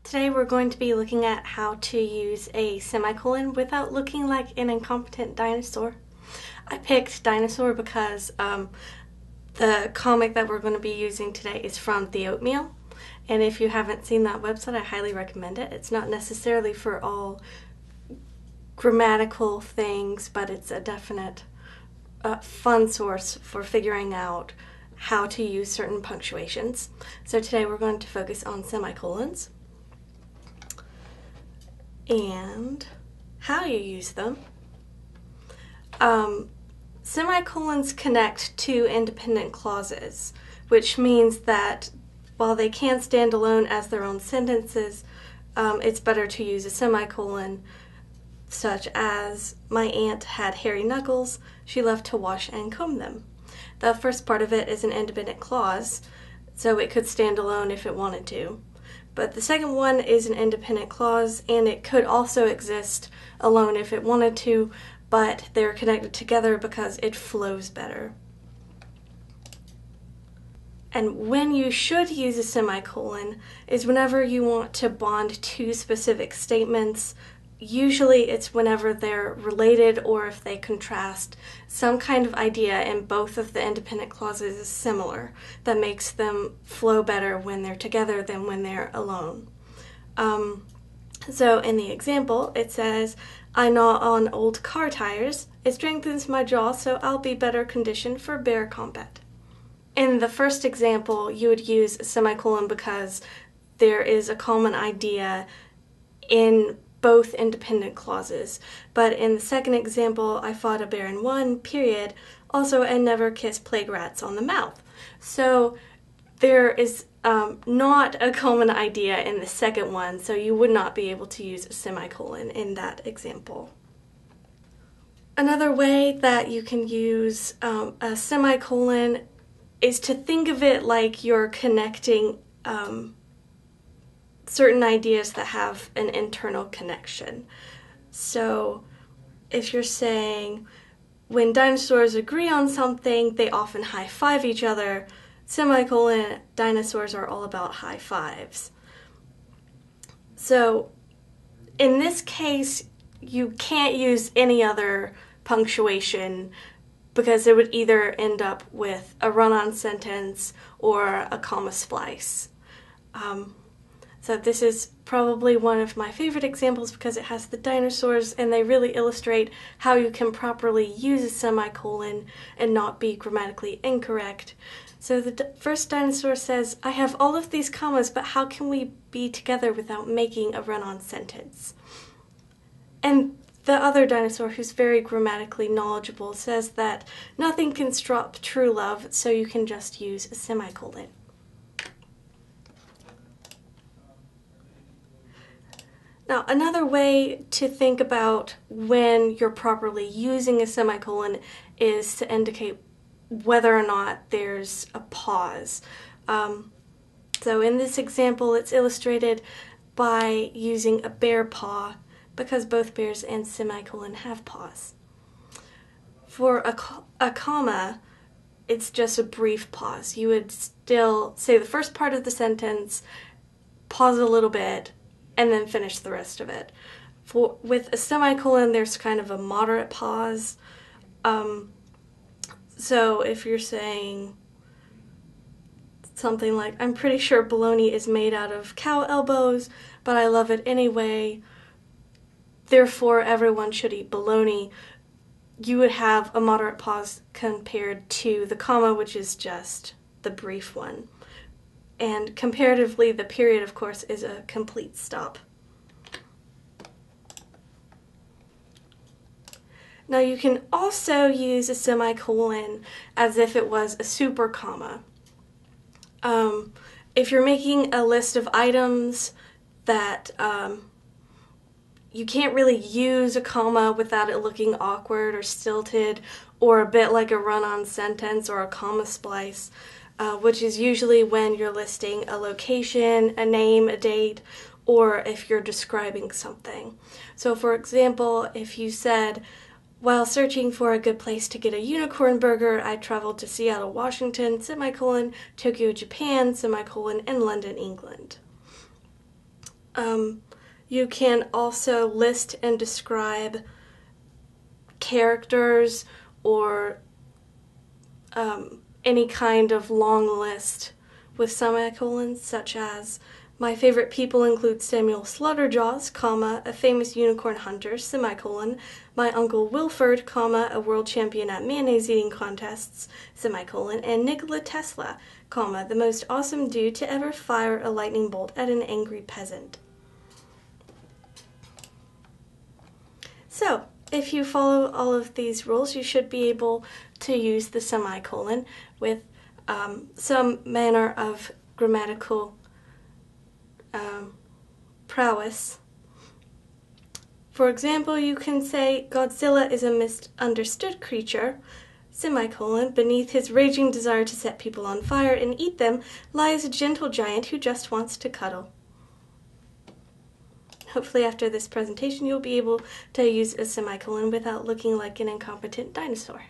Today we're going to be looking at how to use a semicolon without looking like an incompetent dinosaur. I picked Dinosaur because the comic that we're going to be using today is from The Oatmeal, and if you haven't seen that website, I highly recommend it. It's not necessarily for all grammatical things, but it's a definite fun source for figuring out how to use certain punctuations. So today we're going to focus on semicolons and how you use them. Semicolons connect two independent clauses, which means that while they can stand alone as their own sentences, it's better to use a semicolon, such as, my aunt had hairy knuckles, she loved to wash and comb them. The first part of it is an independent clause, so it could stand alone if it wanted to. But the second one is an independent clause, and it could also exist alone if it wanted to, but they're connected together because it flows better. And when you should use a semicolon is whenever you want to bond two specific statements. Usually it's whenever they're related or if they contrast some kind of idea in both of the independent clauses is similar that makes them flow better when they're together than when they're alone. So in the example, it says, I gnaw on old car tires. It strengthens my jaw so I'll be better conditioned for bear combat. In the first example, you would use a semicolon because there is a common idea in both independent clauses. But in the second example, I fought a bear in one, period. Also, I never kissed plague rats on the mouth. So there is not a common idea in the second one, so you would not be able to use a semicolon in that example. Another way that you can use a semicolon is to think of it like you're connecting certain ideas that have an internal connection. So if you're saying, when dinosaurs agree on something, they often high-five each other, semicolon, dinosaurs are all about high fives. So in this case, you can't use any other punctuation because it would either end up with a run-on sentence or a comma splice. So this is probably one of my favorite examples because it has the dinosaurs and they really illustrate how you can properly use a semicolon and not be grammatically incorrect. So the first dinosaur says, I have all of these commas, but how can we be together without making a run-on sentence? And the other dinosaur, who's very grammatically knowledgeable, says that nothing can stop true love, so you can just use a semicolon. Now, another way to think about when you're properly using a semicolon is to indicate whether or not there's a pause. So in this example, it's illustrated by using a bear paw because both bears and semicolon have paws. For a comma, it's just a brief pause. You would still say the first part of the sentence, pause a little bit, and then finish the rest of it. With a semicolon, there's kind of a moderate pause. So if you're saying something like, I'm pretty sure bologna is made out of cow elbows, but I love it anyway, therefore everyone should eat bologna, you would have a moderate pause compared to the comma, which is just the brief one. And comparatively, the period, of course, is a complete stop. Now you can also use a semicolon as if it was a super comma. If you're making a list of items that you can't really use a comma without it looking awkward or stilted or a bit like a run-on sentence or a comma splice, which is usually when you're listing a location, a name, a date, or if you're describing something. So for example, if you said, while searching for a good place to get a unicorn burger, I traveled to Seattle, Washington, semicolon, Tokyo, Japan, semicolon, and London, England. You can also list and describe characters or any kind of long list with semicolons, such as, my favorite people include Samuel Slaughterjaws, comma, a famous unicorn hunter, semicolon, my uncle Wilford, comma, a world champion at mayonnaise eating contests, semicolon, and Nikola Tesla, comma, the most awesome dude to ever fire a lightning bolt at an angry peasant. So, if you follow all of these rules, you should be able to use the semicolon with some manner of grammatical prowess. For example, you can say, Godzilla is a misunderstood creature, semicolon, beneath his raging desire to set people on fire and eat them lies a gentle giant who just wants to cuddle. Hopefully after this presentation you'll be able to use a semicolon without looking like an incompetent dinosaur.